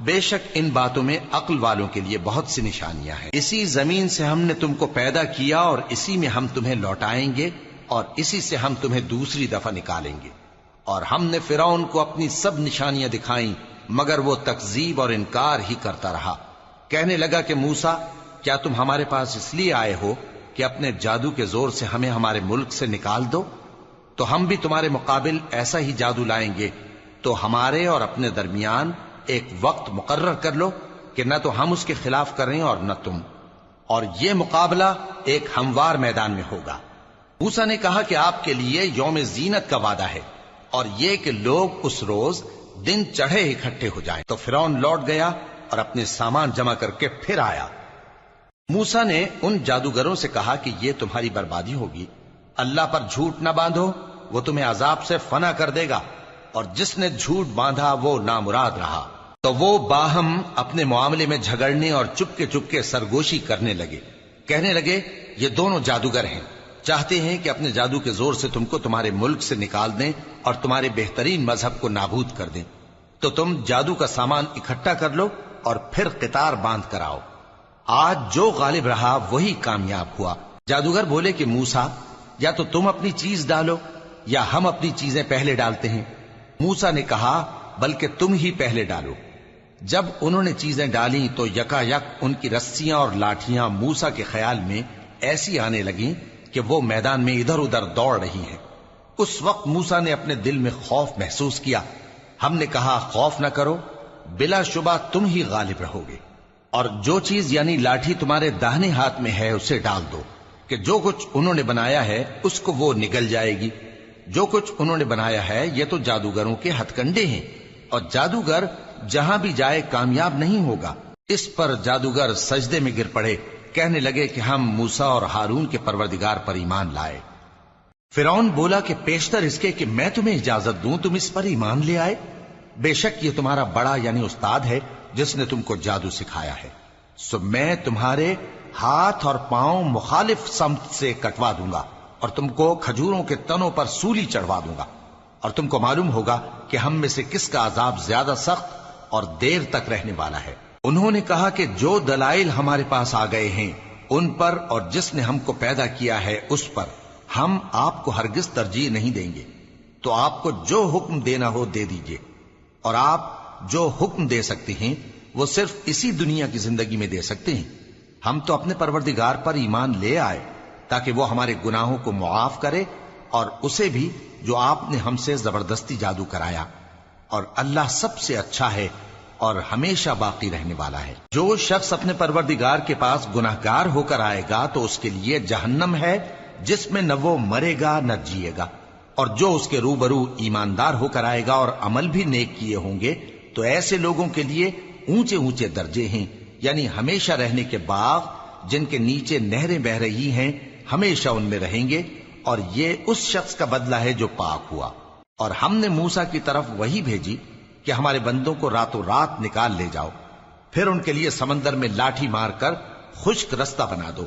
بے شک ان باتوں میں عقل والوں کے لیے بہت سی نشانیاں ہیں۔ اسی زمین سے ہم نے تم کو پیدا کیا اور اسی میں ہم تمہیں لوٹائیں گے اور اسی سے ہم تمہیں دوسری دفعہ نکالیں گے۔ اور ہم نے فرعون کو اپنی سب نشانیاں دکھائیں مگر وہ تکذیب اور انکار ہی کرتا رہا۔ کہنے لگا کہ موسیٰ، کیا تم ہمارے پاس اس لیے آئے ہو کہ اپنے جادو کے زور سے ہمیں ہمارے ملک سے نکال دو؟ تو ہم بھی تمہارے مقابل ایسا ہی جادو لائیں گے، تو ہمارے اور اپنے درمیان ایک وقت مقرر کر لو کہ نہ تو ہم اس کے خلاف کریں اور نہ تم، اور یہ مقابلہ ایک ہموار میدان میں ہوگا۔ موسیٰ نے کہا کہ آپ کے لیے یوم زینت کا وعدہ ہے اور یہ کہ لوگ اس روز دن چڑھے اکٹھے ہو جائیں۔ تو فرعون لوٹ گیا اور اپنے سامان جمع کر کے پھر آیا۔ موسیٰ نے ان جادوگروں سے کہا کہ یہ تمہاری بربادی ہوگی، اللہ پر جھوٹ نہ باندھو، وہ تمہیں عذاب سے فنا کر دے گا، اور جس نے جھوٹ باندھا وہ نامراد رہا۔ تو وہ باہم اپنے معاملے میں جھگڑنے اور چپکے سرگوشی کرنے لگے، کہنے لگے یہ دونوں جادوگر ہیں، چاہتے ہیں کہ اپنے جادو کے زور سے تم کو تمہارے ملک سے نکال دیں اور تمہارے بہترین مذہب کو نابود کر دیں۔ تو تم جادو کا سامان اکٹھا کر لو اور پھر قطار باندھ کر آؤ۔ آج جو غالب رہا وہی کامیاب ہوا۔ جادوگر بولے کہ موسیٰ، یا تو تم اپنی چیز ڈالو یا ہم اپنی چیزیں پہلے ڈالتے ہیں۔ موسیٰ نے کہا بلکہ تم ہی پہلے ڈالو۔ جب انہوں نے چیزیں ڈالیں تو یکا یک ان کی رسیاں اور لاٹھیاں موسیٰ کے خیال میں ایسی آنے لگیں کہ وہ میدان میں ادھر ادھر دوڑ رہی ہیں۔ اس وقت موسیٰ نے اپنے دل میں خوف محسوس کیا۔ ہم نے کہا خوف نہ کرو، بلا شبہ تم ہی غالب رہو گے، اور جو چیز یعنی لاٹھی تمہارے داہنے ہاتھ میں ہے اسے ڈال دو کہ جو کچھ انہوں نے بنایا ہے اس کو وہ نگل جائے گی۔ جو کچھ انہوں نے بنایا ہے یہ تو جادوگروں کے ہتھ کنڈے ہیں، اور جادوگر جہاں بھی جائے کامیاب نہیں ہوگا۔ اس پر جادوگر سجدے میں گر پڑے، کہنے لگے کہ ہم موسیٰ اور ہارون کے پروردگار پر ایمان لائے۔ فرعون بولا کہ پیشتر اس کے کہ میں تمہیں اجازت دوں تم اس پر ایمان لے آئے، بے شک یہ تمہارا بڑا یعنی استاد ہے جس نے تم کو جادو سکھایا ہے، سو میں تمہارے ہاتھ اور پاؤں مخالف سمت سے کٹوا دوں گا اور تم کو کھجوروں کے تنوں پر سولی چڑھوا دوں گا، اور تم کو معلوم ہوگا کہ ہم میں سے کس کا عذاب زیادہ سخت اور دیر تک رہنے والا ہے۔ انہوں نے کہا کہ جو دلائل ہمارے پاس آ گئے ہیں ان پر اور جس نے ہم کو پیدا کیا ہے اس پر ہم آپ کو ہرگز ترجیح نہیں دیں گے، تو آپ کو جو حکم دینا ہو دے دیجئے، اور آپ جو حکم دے سکتے ہیں وہ صرف اسی دنیا کی زندگی میں دے سکتے ہیں۔ ہم تو اپنے پروردگار پر ایمان لے آئے تاکہ وہ ہمارے گناہوں کو معاف کرے اور اسے بھی جو آپ نے ہم سے زبردستی جادو کرایا، اور اللہ سب سے اچھا ہے اور ہمیشہ باقی رہنے والا ہے۔ جو شخص اپنے پروردگار کے پاس گناہگار ہو کر آئے گا تو اس کے لیے جہنم ہے جس میں نہ وہ مرے گا نہ جیے گا، اور جو اس کے روبرو ایماندار ہو کر آئے گا اور عمل بھی نیک کیے ہوں گے تو ایسے لوگوں کے لیے اونچے اونچے درجے ہیں، یعنی ہمیشہ رہنے کے باغ جن کے نیچے نہریں بہ رہی ہیں، ہمیشہ ان میں رہیں گے، اور یہ اس شخص کا بدلہ ہے جو پاک ہوا۔ اور ہم نے موسیٰ کی طرف وہی بھیجی کہ ہمارے بندوں کو راتوں رات نکال لے جاؤ، پھر ان کے لیے سمندر میں لاٹھی مار کر خشک رستہ بنا دو،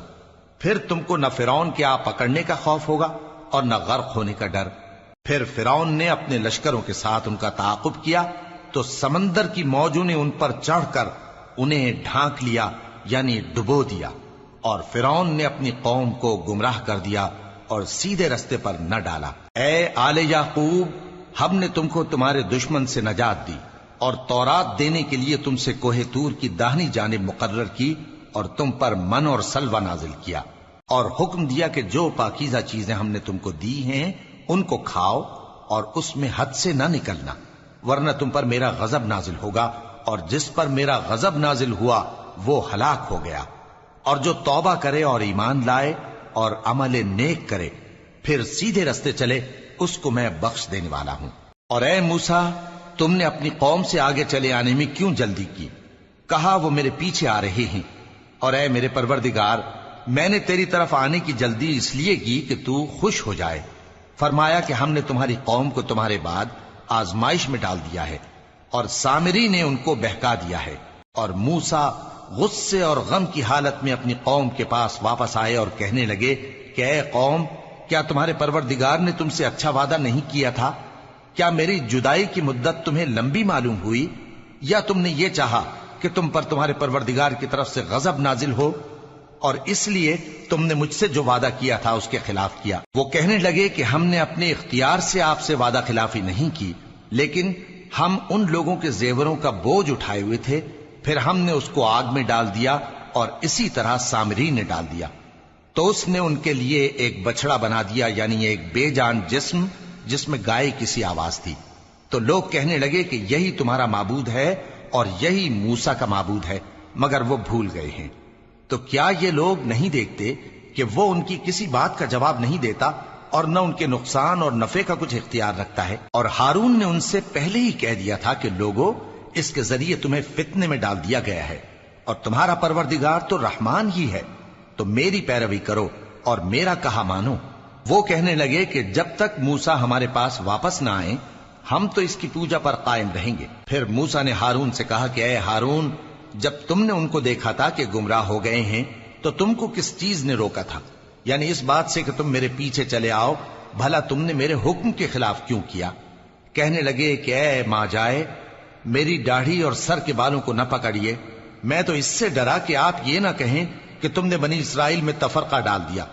پھر تم کو نہ فرعون کے آ پکڑنے کا خوف ہوگا اور نہ غرق ہونے کا ڈر۔ پھر فرعون نے اپنے لشکروں کے ساتھ ان کا تعاقب کیا تو سمندر کی موجوں نے ان پر چڑھ کر انہیں ڈھانک لیا یعنی ڈبو دیا، اور فرعون نے اپنی قوم کو گمراہ کر دیا اور سیدھے رستے پر نہ ڈالا۔ اے آل یعقوب، ہم نے تم کو تمہارے دشمن سے نجات دی اور تورات دینے کے لیے تم سے کوہ طور کی داہنی جانب مقرر کی، اور تم پر من اور سلوہ نازل کیا، اور حکم دیا کہ جو پاکیزہ چیزیں ہم نے تم کو دی ہیں ان کو کھاؤ اور اس میں حد سے نہ نکلنا، ورنہ تم پر میرا غضب نازل ہوگا، اور جس پر میرا غضب نازل ہوا وہ ہلاک ہو گیا۔ اور جو توبہ کرے اور ایمان لائے اور عمل نیک کرے پھر سیدھے رستے چلے اس کو میں بخش دینے والا ہوں۔ اور اے موسیٰ، تم نے اپنی قوم سے آگے چلے آنے میں کیوں جلدی کی؟ کہا وہ میرے پیچھے آ رہے ہیں۔ اور اے میرے پروردگار، میں نے تیری طرف آنے کی جلدی اس لیے کی کہ تو خوش ہو جائے۔ فرمایا کہ ہم نے تمہاری قوم کو تمہارے بعد آزمائش میں ڈال دیا ہے، اور سامری نے ان کو بہکا دیا ہے۔ اور موسیٰ غصے اور غم کی حالت میں اپنی قوم کے پاس واپس آئے اور کہنے لگے کہ اے قوم، کیا تمہارے پروردگار نے تم سے اچھا وعدہ نہیں کیا تھا؟ کیا میری جدائی کی مدت تمہیں لمبی معلوم ہوئی، یا تم نے یہ چاہا کہ تم پر تمہارے پروردگار کی طرف سے غضب نازل ہو، اور اس لیے تم نے مجھ سے جو وعدہ کیا تھا اس کے خلاف کیا؟ وہ کہنے لگے کہ ہم نے اپنے اختیار سے آپ سے وعدہ خلافی نہیں کی، لیکن ہم ان لوگوں کے زیوروں کا بوجھ اٹھائے ہوئے تھے، پھر ہم نے اس کو آگ میں ڈال دیا اور اسی طرح سامری نے ڈال دیا۔ تو اس نے ان کے لیے ایک بچڑا بنا دیا، یعنی ایک بے جان جسم جس میں گائے کسی آواز تھی۔ تو لوگ کہنے لگے کہ یہی تمہارا معبود ہے اور یہی موسیٰ کا معبود ہے، مگر وہ بھول گئے ہیں۔ تو کیا یہ لوگ نہیں دیکھتے کہ وہ ان کی کسی بات کا جواب نہیں دیتا اور نہ ان کے نقصان اور نفع کا کچھ اختیار رکھتا ہے۔ اور ہارون نے ان سے پہلے ہی کہہ دیا تھا کہ لوگوں، اس کے ذریعے تمہیں فتنے میں ڈال دیا گیا ہے، اور تمہارا پروردگار تو رحمان ہی ہے، تو میری پیروی کرو اور میرا کہا مانو۔ وہ کہنے لگے کہ جب تک موسیٰ ہمارے پاس واپس نہ آئیں ہم تو اس کی پوجا پر قائم رہیں گے۔ پھر موسیٰ نے ہارون سے کہا کہ اے ہارون، جب تم نے ان کو دیکھا تھا کہ گمراہ ہو گئے ہیں تو تم کو کس چیز نے روکا تھا؟ یعنی اس بات سے کہ تم میرے پیچھے چلے آؤ، بھلا تم نے میرے حکم کے خلاف کیوں کیا؟ کہنے لگے کہ اے ماں جائے، میری داڑھی اور سر کے بالوں کو نہ پکڑیے، میں تو اس سے ڈرا کہ آپ یہ نہ کہیں کہ تم نے بنی اسرائیل میں تفرقہ ڈال دیا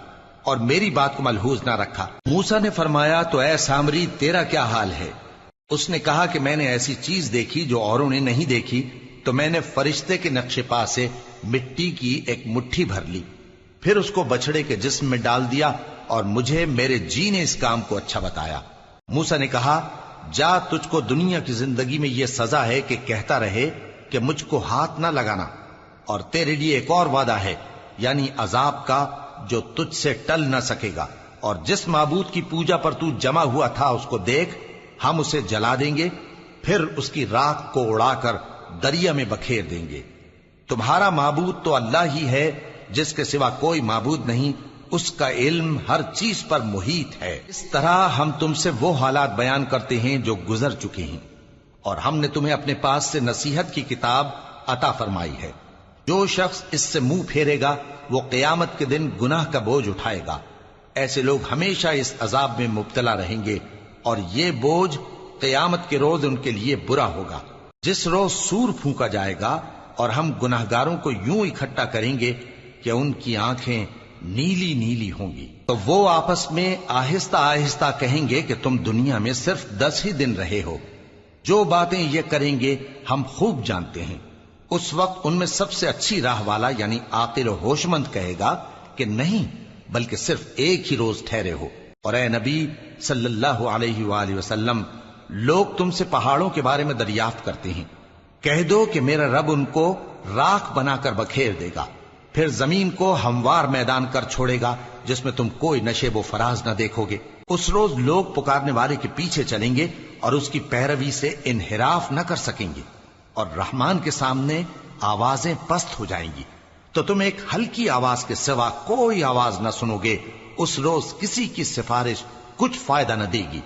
اور میری بات کو ملحوظ نہ رکھا۔ موسیٰ نے فرمایا تو اے سامری تیرا کیا حال ہے؟ اس نے کہا کہ میں نے ایسی چیز دیکھی جو اوروں نے نہیں دیکھی، تو میں نے فرشتے کے نقش پا سے مٹی کی ایک مٹھی بھر لی، پھر اس کو بچڑے کے جسم میں ڈال دیا، اور مجھے میرے جی نے اس کام کو اچھا بتایا۔ موسیٰ نے کہا جا، تجھ کو دنیا کی زندگی میں یہ سزا ہے کہ کہتا رہے کہ مجھ کو ہاتھ نہ لگانا، اور تیرے لیے ایک اور وعدہ ہے، یعنی عذاب کا جو تجھ سے ٹل نہ سکے گا، اور جس معبود کی پوجا پر تو جمع ہوا تھا اس کو دیکھ، ہم اسے جلا دیں گے، پھر اس کی راکھ کو اڑا کر دریا میں بکھیر دیں گے۔ تمہارا معبود تو اللہ ہی ہے، جس کے سوا کوئی معبود نہیں، اس کا علم ہر چیز پر محیط ہے۔ اس طرح ہم تم سے وہ حالات بیان کرتے ہیں جو گزر چکے ہیں، اور ہم نے تمہیں اپنے پاس سے نصیحت کی کتاب عطا فرمائی ہے۔ جو شخص اس سے منہ پھیرے گا وہ قیامت کے دن گناہ کا بوجھ اٹھائے گا۔ ایسے لوگ ہمیشہ اس عذاب میں مبتلا رہیں گے، اور یہ بوجھ قیامت کے روز ان کے لیے برا ہوگا، جس روز سور پھونکا جائے گا، اور ہم گناہگاروں کو یوں اکٹھا کریں گے کہ ان کی آنکھیں نیلی نیلی ہوں گی۔ تو وہ آپس میں آہستہ آہستہ کہیں گے کہ تم دنیا میں صرف 10 ہی دن رہے ہو، جو باتیں یہ کریں گے ہم خوب جانتے ہیں۔ اس وقت ان میں سب سے اچھی راہ والا یعنی عاقل و ہوش مند کہے گا کہ نہیں، بلکہ صرف ایک ہی روز ٹھہرے ہو۔ اور اے نبی صلی اللہ علیہ وآلہ وسلم، لوگ تم سے پہاڑوں کے بارے میں دریافت کرتے ہیں، کہہ دو کہ میرا رب ان کو راکھ بنا کر بکھیر دے گا، پھر زمین کو ہموار میدان کر چھوڑے گا جس میں تم کوئی نشیب و فراز نہ دیکھو گے۔ اس روز لوگ پکارنے والے کے پیچھے چلیں گے اور اس کی پیروی سے انحراف نہ کر سکیں گے، اور رحمان کے سامنے آوازیں پست ہو جائیں گی، تو تم ایک ہلکی آواز کے سوا کوئی آواز نہ سنو گے۔ اس روز کسی کی سفارش کچھ فائدہ نہ دے گی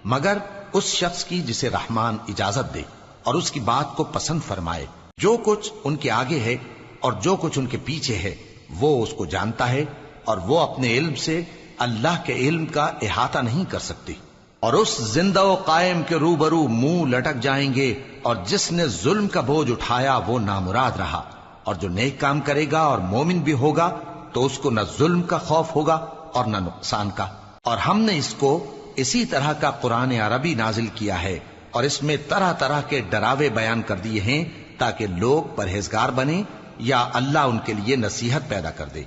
مگر اس شخص کی جسے رحمان اجازت دے اور اس کی بات کو پسند فرمائے۔ جو کچھ ان کے آگے ہے اور جو کچھ ان کے پیچھے ہے وہ اس کو جانتا ہے، اور وہ اپنے علم سے اللہ کے علم کا احاطہ نہیں کر سکتی۔ اور اس زندہ و قائم کے روبرو منہ لٹک جائیں گے، اور جس نے ظلم کا بوجھ اٹھایا وہ نامراد رہا، اور جو نیک کام کرے گا اور مومن بھی ہوگا تو اس کو نہ ظلم کا خوف ہوگا اور نہ نقصان کا۔ اور ہم نے اس کو اسی طرح کا قرآن عربی نازل کیا ہے، اور اس میں طرح طرح کے ڈراوے بیان کر دیے ہیں تاکہ لوگ پرہیزگار بنیں یا اللہ ان کے لیے نصیحت پیدا کر دے۔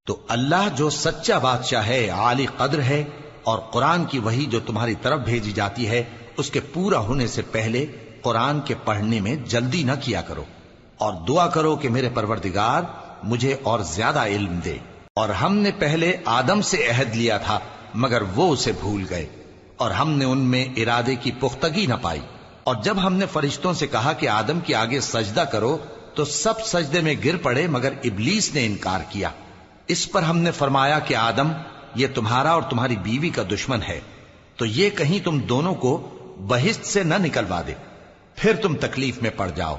تو اللہ جو سچا بادشاہ ہے، عالی قدر ہے، اور قرآن کی وحی جو تمہاری طرف بھیجی جاتی ہے اس کے پورا ہونے سے پہلے قرآن کے پڑھنے میں جلدی نہ کیا کرو، اور دعا کرو کہ میرے پروردگار مجھے اور زیادہ علم دے۔ اور ہم نے پہلے آدم سے عہد لیا تھا مگر وہ اسے بھول گئے، اور ہم نے ان میں ارادے کی پختگی نہ پائی۔ اور جب ہم نے فرشتوں سے کہا کہ آدم کے آگے سجدہ کرو تو سب سجدے میں گر پڑے مگر ابلیس نے انکار کیا۔ اس پر ہم نے فرمایا کہ آدم، یہ تمہارا اور تمہاری بیوی کا دشمن ہے، تو یہ کہیں تم دونوں کو بہشت سے نہ نکلوا دے، پھر تم تکلیف میں پڑ جاؤ۔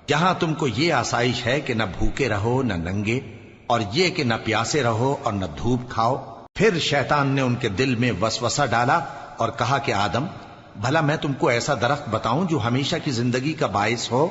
جہاں تم کو یہ آسائش ہے کہ نہ بھوکے رہو نہ ننگے، اور یہ کہ نہ پیاسے رہو اور نہ دھوپ کھاؤ۔ پھر شیطان نے ان کے دل میں وسوسہ ڈالا اور کہا کہ آدم، بھلا میں تم کو ایسا درخت بتاؤں جو ہمیشہ کی زندگی کا باعث ہو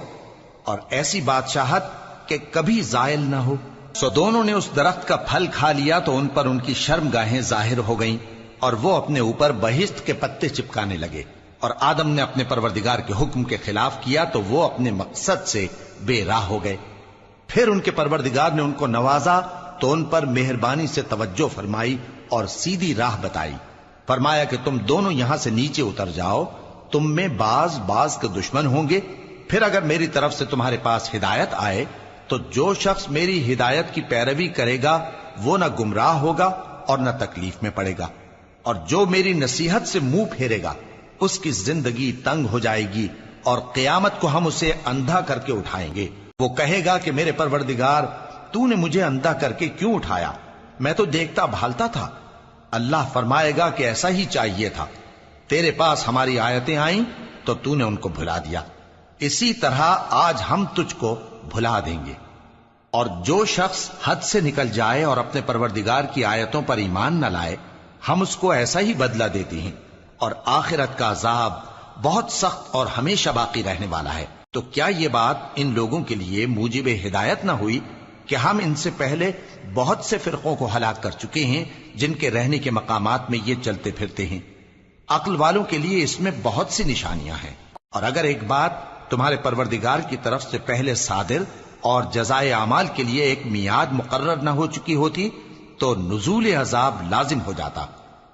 اور ایسی بادشاہت کہ کبھی زائل نہ ہو؟ سو دونوں نے اس درخت کا پھل کھا لیا تو ان پر ان کی شرم گاہیں ظاہر ہو گئیں، اور وہ اپنے اوپر بہشت کے پتے چپکانے لگے۔ اور آدم نے اپنے پروردگار کے حکم کے خلاف کیا تو وہ اپنے مقصد سے بے راہ ہو گئے۔ پھر ان کے پروردگار نے ان کو نوازا تو ان پر مہربانی سے توجہ فرمائی اور سیدھی راہ بتائی۔ فرمایا کہ تم دونوں یہاں سے نیچے اتر جاؤ، تم میں بعض کے دشمن ہوں گے، پھر اگر میری طرف سے تمہارے پاس ہدایت آئے تو جو شخص میری ہدایت کی پیروی کرے گا وہ نہ گمراہ ہوگا اور نہ تکلیف میں پڑے گا۔ اور جو میری نصیحت سے منہ پھیرے گا اس کی زندگی تنگ ہو جائے گی اور قیامت کو ہم اسے اندھا کر کے اٹھائیں گے۔ وہ کہے گا کہ میرے پروردگار تو نے مجھے اندھا کر کے کیوں اٹھایا؟ میں تو دیکھتا بھالتا تھا۔ اللہ فرمائے گا کہ ایسا ہی چاہیے تھا، تیرے پاس ہماری آیتیں آئیں تو تو نے ان کو بھلا دیا، اسی طرح آج ہم تجھ کو بھلا دیں گے۔ اور جو شخص حد سے نکل جائے اور اپنے پروردگار کی آیتوں پر ایمان نہ لائے، ہم اس کو ایسا ہی بدلہ دیتے ہیں، اور آخرت کا عذاب بہت سخت اور ہمیشہ باقی رہنے والا ہے۔ تو کیا یہ بات ان لوگوں کے لیے موجب ہدایت نہ ہوئی کہ ہم ان سے پہلے بہت سے فرقوں کو ہلاک کر چکے ہیں جن کے رہنے کے مقامات میں یہ چلتے پھرتے ہیں؟ عقل والوں کے لیے اس میں بہت سی نشانیاں ہیں۔ اور اگر ایک بات تمہارے پروردگار کی طرف سے پہلے صادر اور جزائے اعمال کے لیے ایک میعاد مقرر نہ ہو چکی ہوتی تو نزول عذاب لازم ہو جاتا۔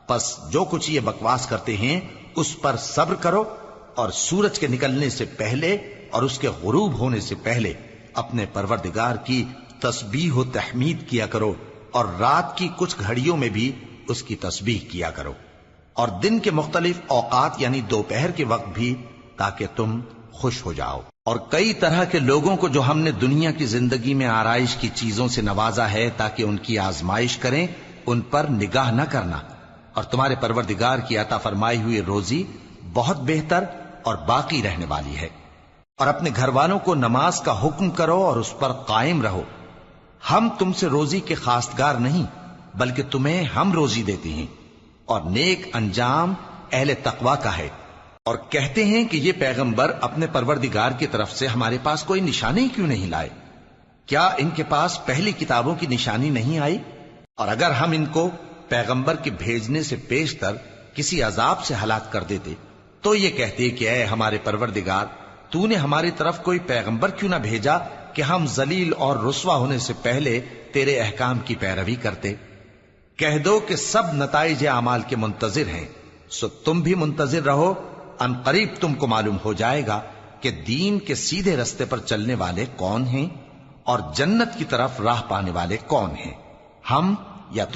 پس جو کچھ یہ بکواس کرتے ہیں اس پر صبر کرو، اور سورج کے نکلنے سے پہلے اور اس کے غروب ہونے سے پہلے اپنے پروردگار کی تسبیح و تحمید کیا کرو، اور رات کی کچھ گھڑیوں میں بھی اس کی تسبیح کیا کرو، اور دن کے مختلف اوقات یعنی دوپہر کے وقت بھی، تاکہ تم خوش ہو جاؤ۔ اور کئی طرح کے لوگوں کو جو ہم نے دنیا کی زندگی میں آرائش کی چیزوں سے نوازا ہے تاکہ ان کی آزمائش کریں، ان پر نگاہ نہ کرنا، اور تمہارے پروردگار کی عطا فرمائی ہوئی روزی بہت بہتر اور باقی رہنے والی ہے۔ اور اپنے گھر والوں کو نماز کا حکم کرو اور اس پر قائم رہو۔ ہم تم سے روزی کے خواستگار نہیں، بلکہ تمہیں ہم روزی دیتے ہیں، اور نیک انجام اہل تقوی کا ہے۔ اور کہتے ہیں کہ یہ پیغمبر اپنے پروردگار کی طرف سے ہمارے پاس کوئی نشانی کیوں نہیں لائے؟ کیا ان کے پاس پہلی کتابوں کی نشانی نہیں آئی؟ اور اگر ہم ان کو پیغمبر کے بھیجنے سے پیشتر کسی عذاب سے ہلاک کر دیتے تو یہ کہتے کہ اے ہمارے پروردگار، تو نے ہماری طرف کوئی پیغمبر کیوں نہ بھیجا کہ ہم ذلیل اور رسوا ہونے سے پہلے تیرے احکام کی پیروی کرتے۔ کہہ دو کہ سب نتائج اعمال کے منتظر ہیں، سو تم بھی منتظر رہو، ان قریب تم کو معلوم ہو جائے گا کہ دین کے سیدھے رستے پر چلنے والے کون ہیں اور جنت کی طرف راہ پانے والے کون ہیں، ہم یا تم۔